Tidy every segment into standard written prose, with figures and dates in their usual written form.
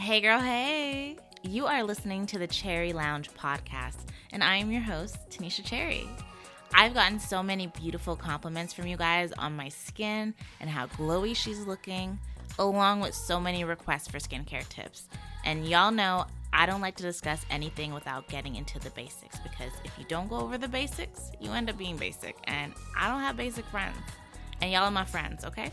Hey girl, hey! You are listening to the Cherry Lounge podcast, and I am your host, Tanisha Cherry. I've gotten so many beautiful compliments from you guys on my skin and how glowy she's looking, along with so many requests for skincare tips. And y'all know I don't like to discuss anything without getting into the basics, because if you don't go over the basics, you end up being basic, and I don't have basic friends. And y'all are my friends, okay?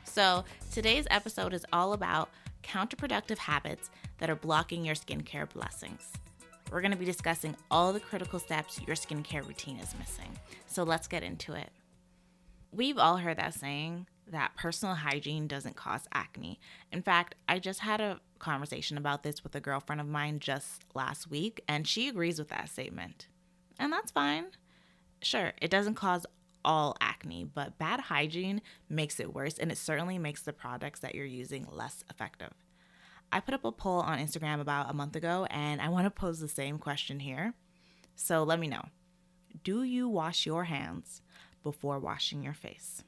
So today's episode is all about counterproductive habits that are blocking your skincare blessings. We're going to be discussing all the critical steps your skincare routine is missing. So let's get into it. We've all heard that saying that personal hygiene doesn't cause acne. In fact, I just had a conversation about this with a girlfriend of mine just last week, and she agrees with that statement. And that's fine. Sure, it doesn't cause all acne, but bad hygiene makes it worse, and it certainly makes the products that you're using less effective. I put up a poll on Instagram about a month ago, and I want to pose the same question here. So let me know. Do you wash your hands before washing your face?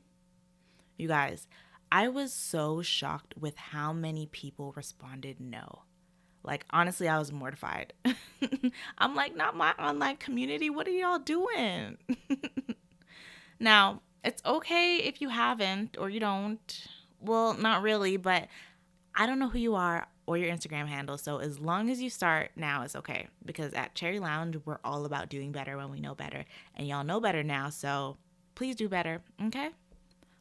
You guys, I was so shocked with how many people responded no. Like, honestly, I was mortified. I'm like, not my online community. What are y'all doing? Now, it's okay if you haven't or you don't. Well, not really, but I don't know who you are or your Instagram handle. So as long as you start now, it's okay. Because at Cherry Lounge, we're all about doing better when we know better. And y'all know better now, so please do better, okay?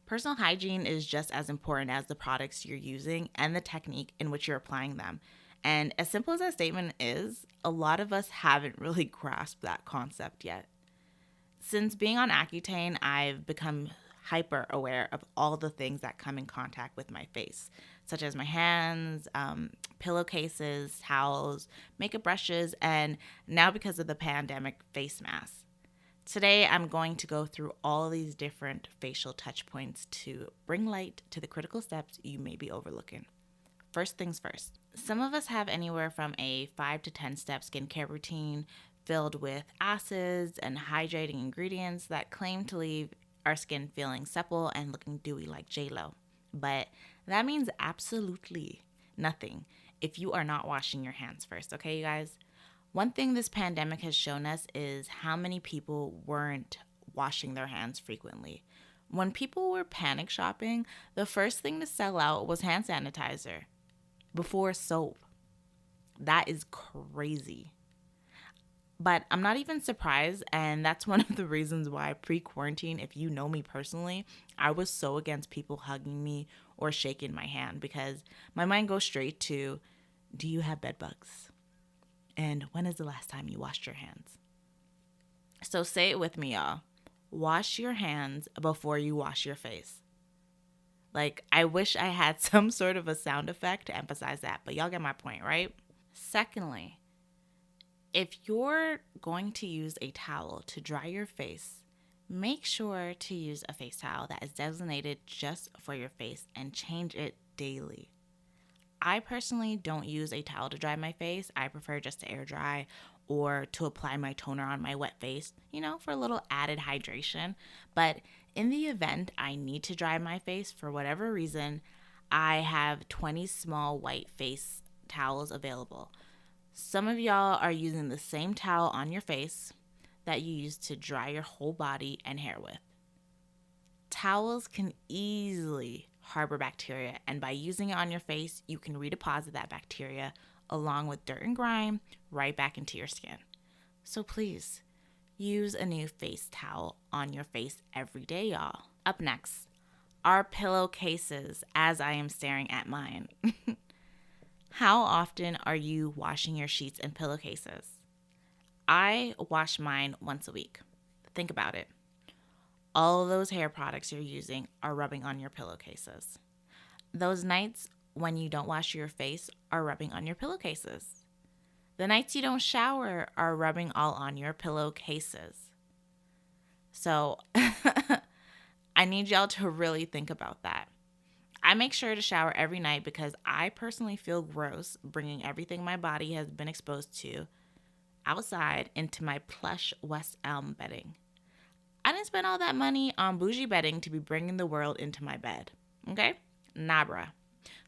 Personal hygiene is just as important as the products you're using and the technique in which you're applying them. And as simple as that statement is, a lot of us haven't really grasped that concept yet. Since being on Accutane, I've become hyper aware of all the things that come in contact with my face, such as my hands, pillowcases, towels, makeup brushes, and now because of the pandemic, face masks. Today, I'm going to go through all these different facial touch points to bring light to the critical steps you may be overlooking. First things first, some of us have anywhere from a 5 to 10 step skincare routine filled with acids and hydrating ingredients that claim to leave our skin feeling supple and looking dewy like J-Lo. But that means absolutely nothing if you are not washing your hands first, okay, you guys? One thing this pandemic has shown us is how many people weren't washing their hands frequently. When people were panic shopping, the first thing to sell out was hand sanitizer before soap. That is crazy. But I'm not even surprised, and that's one of the reasons why pre-quarantine, if you know me personally, I was so against people hugging me or shaking my hand, because my mind goes straight to, do you have bed bugs? And when is the last time you washed your hands? So say it with me, y'all. Wash your hands before you wash your face. Like, I wish I had some sort of a sound effect to emphasize that, but y'all get my point, right? Secondly, if you're going to use a towel to dry your face, make sure to use a face towel that is designated just for your face and change it daily. I personally don't use a towel to dry my face. I prefer just to air dry or to apply my toner on my wet face, for a little added hydration. But in the event I need to dry my face for whatever reason, I have 20 small white face towels available. Some of y'all are using the same towel on your face that you use to dry your whole body and hair with. Towels can easily harbor bacteria, and by using it on your face, you can redeposit that bacteria along with dirt and grime right back into your skin. So please, use a new face towel on your face every day, y'all. Up next, our pillowcases, as I am staring at mine. How often are you washing your sheets and pillowcases? I wash mine once a week. Think about it. All of those hair products you're using are rubbing on your pillowcases. Those nights when you don't wash your face are rubbing on your pillowcases. The nights you don't shower are rubbing all on your pillowcases. So I need y'all to really think about that. I make sure to shower every night because I personally feel gross bringing everything my body has been exposed to outside into my plush West Elm bedding. I didn't spend all that money on bougie bedding to be bringing the world into my bed, okay? Nah, bruh.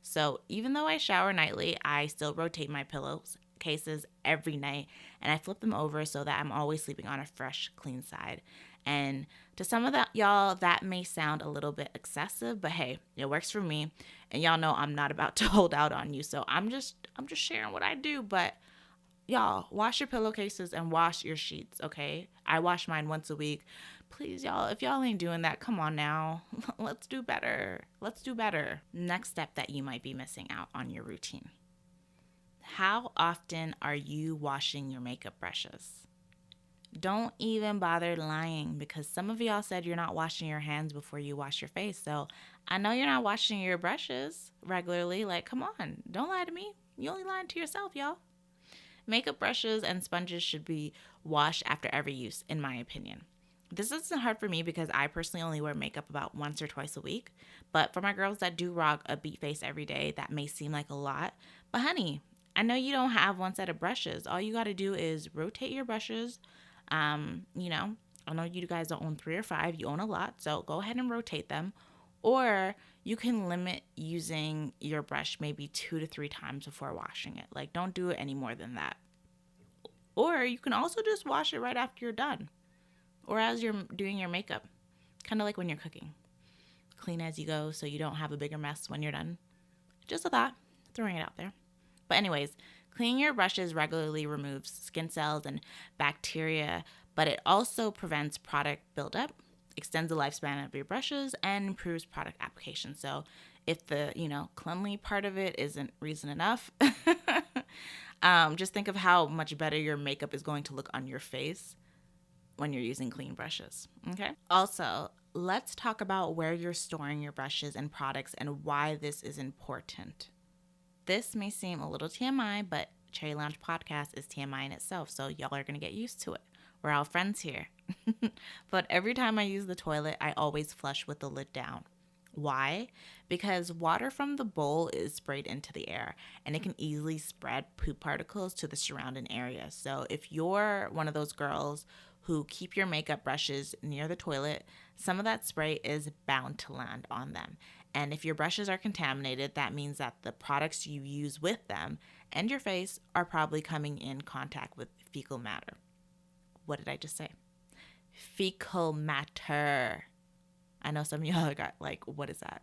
So even though I shower nightly, I still rotate my pillowcases every night, and I flip them over so that I'm always sleeping on a fresh, clean side. And to some of that, y'all, that may sound a little bit excessive, but hey, it works for me. And y'all know I'm not about to hold out on you, so I'm just sharing what I do. But y'all, wash your pillowcases and wash your sheets, okay? I wash mine once a week. Please, y'all, if y'all ain't doing that, come on now. Let's do better. Let's do better. Next step that you might be missing out on your routine. How often are you washing your makeup brushes? Don't even bother lying, because some of y'all said you're not washing your hands before you wash your face. So I know you're not washing your brushes regularly. Like, come on. Don't lie to me. You only lying to yourself, y'all. Makeup brushes and sponges should be washed after every use, in my opinion. This isn't hard for me because I personally only wear makeup about once or twice a week. But for my girls that do rock a beat face every day, that may seem like a lot. But honey, I know you don't have one set of brushes. All you got to do is rotate your brushes. I know you guys don't own 3 or 5. You own a lot. So go ahead and rotate them. Or you can limit using your brush maybe 2 to 3 times before washing it. Like, don't do it any more than that. Or you can also just wash it right after you're done, or as you're doing your makeup, kind of like when you're cooking. Clean as you go so you don't have a bigger mess when you're done. Just a thought, throwing it out there. But anyways, cleaning your brushes regularly removes skin cells and bacteria, but it also prevents product buildup, extends the lifespan of your brushes, and improves product application. So if the, cleanly part of it isn't reason enough, just think of how much better your makeup is going to look on your face when you're using clean brushes, okay? Also, let's talk about where you're storing your brushes and products and why this is important. This may seem a little TMI, but Cherry Lounge Podcast is TMI in itself, so y'all are going to get used to it. We're all friends here. But every time I use the toilet, I always flush with the lid down. Why? Because water from the bowl is sprayed into the air, and it can easily spread poop particles to the surrounding area. So if you're one of those girls who keep your makeup brushes near the toilet, some of that spray is bound to land on them. And if your brushes are contaminated, that means that the products you use with them and your face are probably coming in contact with fecal matter. What did I just say? Fecal matter. I know some of y'all got like, what is that?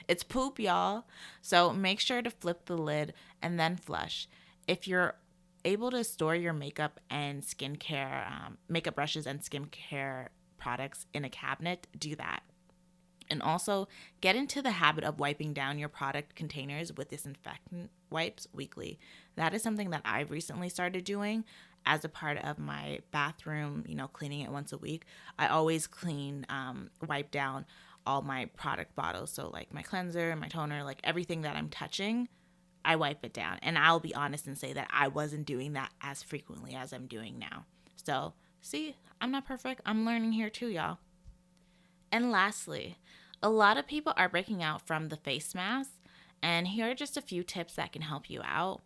It's poop, y'all. So make sure to flip the lid and then flush. If you're able to store your makeup and skincare, makeup brushes and skincare products in a cabinet, do that. And also get into the habit of wiping down your product containers with disinfectant wipes weekly. That is something that I've recently started doing as a part of my bathroom, cleaning it once a week. I always wipe down all my product bottles. So like my cleanser, my toner, like everything that I'm touching, I wipe it down. And I'll be honest and say that I wasn't doing that as frequently as I'm doing now. So see, I'm not perfect. I'm learning here too, y'all. And lastly, a lot of people are breaking out from the face mask. And here are just a few tips that can help you out.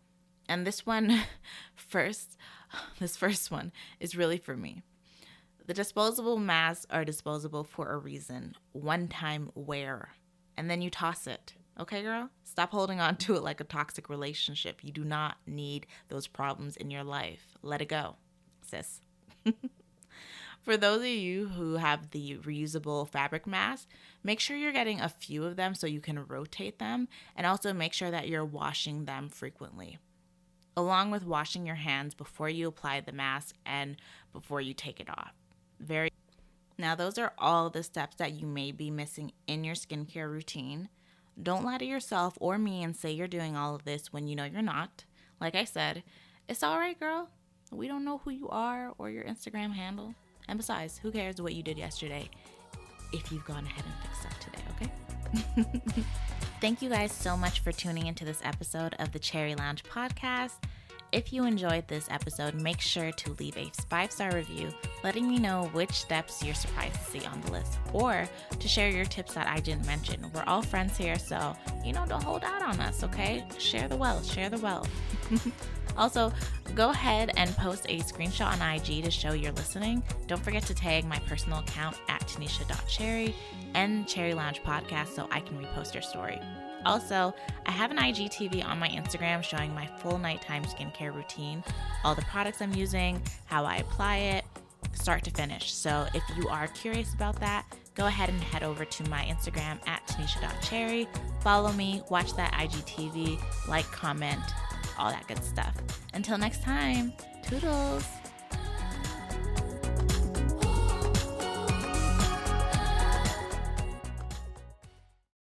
And this first one is really for me. The disposable masks are disposable for a reason. One-time wear. And then you toss it. Okay, girl? Stop holding on to it like a toxic relationship. You do not need those problems in your life. Let it go, sis. For those of you who have the reusable fabric masks, make sure you're getting a few of them so you can rotate them, and also make sure that you're washing them frequently, along with washing your hands before you apply the mask and before you take it off. Now, those are all the steps that you may be missing in your skincare routine. Don't lie to yourself or me and say you're doing all of this when you know you're not. Like I said, it's all right, girl. We don't know who you are or your Instagram handle. And besides, who cares what you did yesterday if you've gone ahead and fixed up today, okay? Thank you guys so much for tuning into this episode of the Cherry Lounge Podcast. If you enjoyed this episode, make sure to leave a 5-star review letting me know which steps you're surprised to see on the list, or to share your tips that I didn't mention. We're all friends here, so, don't hold out on us, okay? Share the wealth, share the wealth. Also, go ahead and post a screenshot on IG to show you're listening. Don't forget to tag my personal account at tanisha.cherry and Cherry Lounge Podcast so I can repost your story. Also, I have an IGTV on my Instagram showing my full nighttime skincare routine, all the products I'm using, how I apply it, start to finish. So if you are curious about that, go ahead and head over to my Instagram at tanisha.cherry. Follow me, watch that IGTV, like, comment, all that good stuff. Until next time, toodles.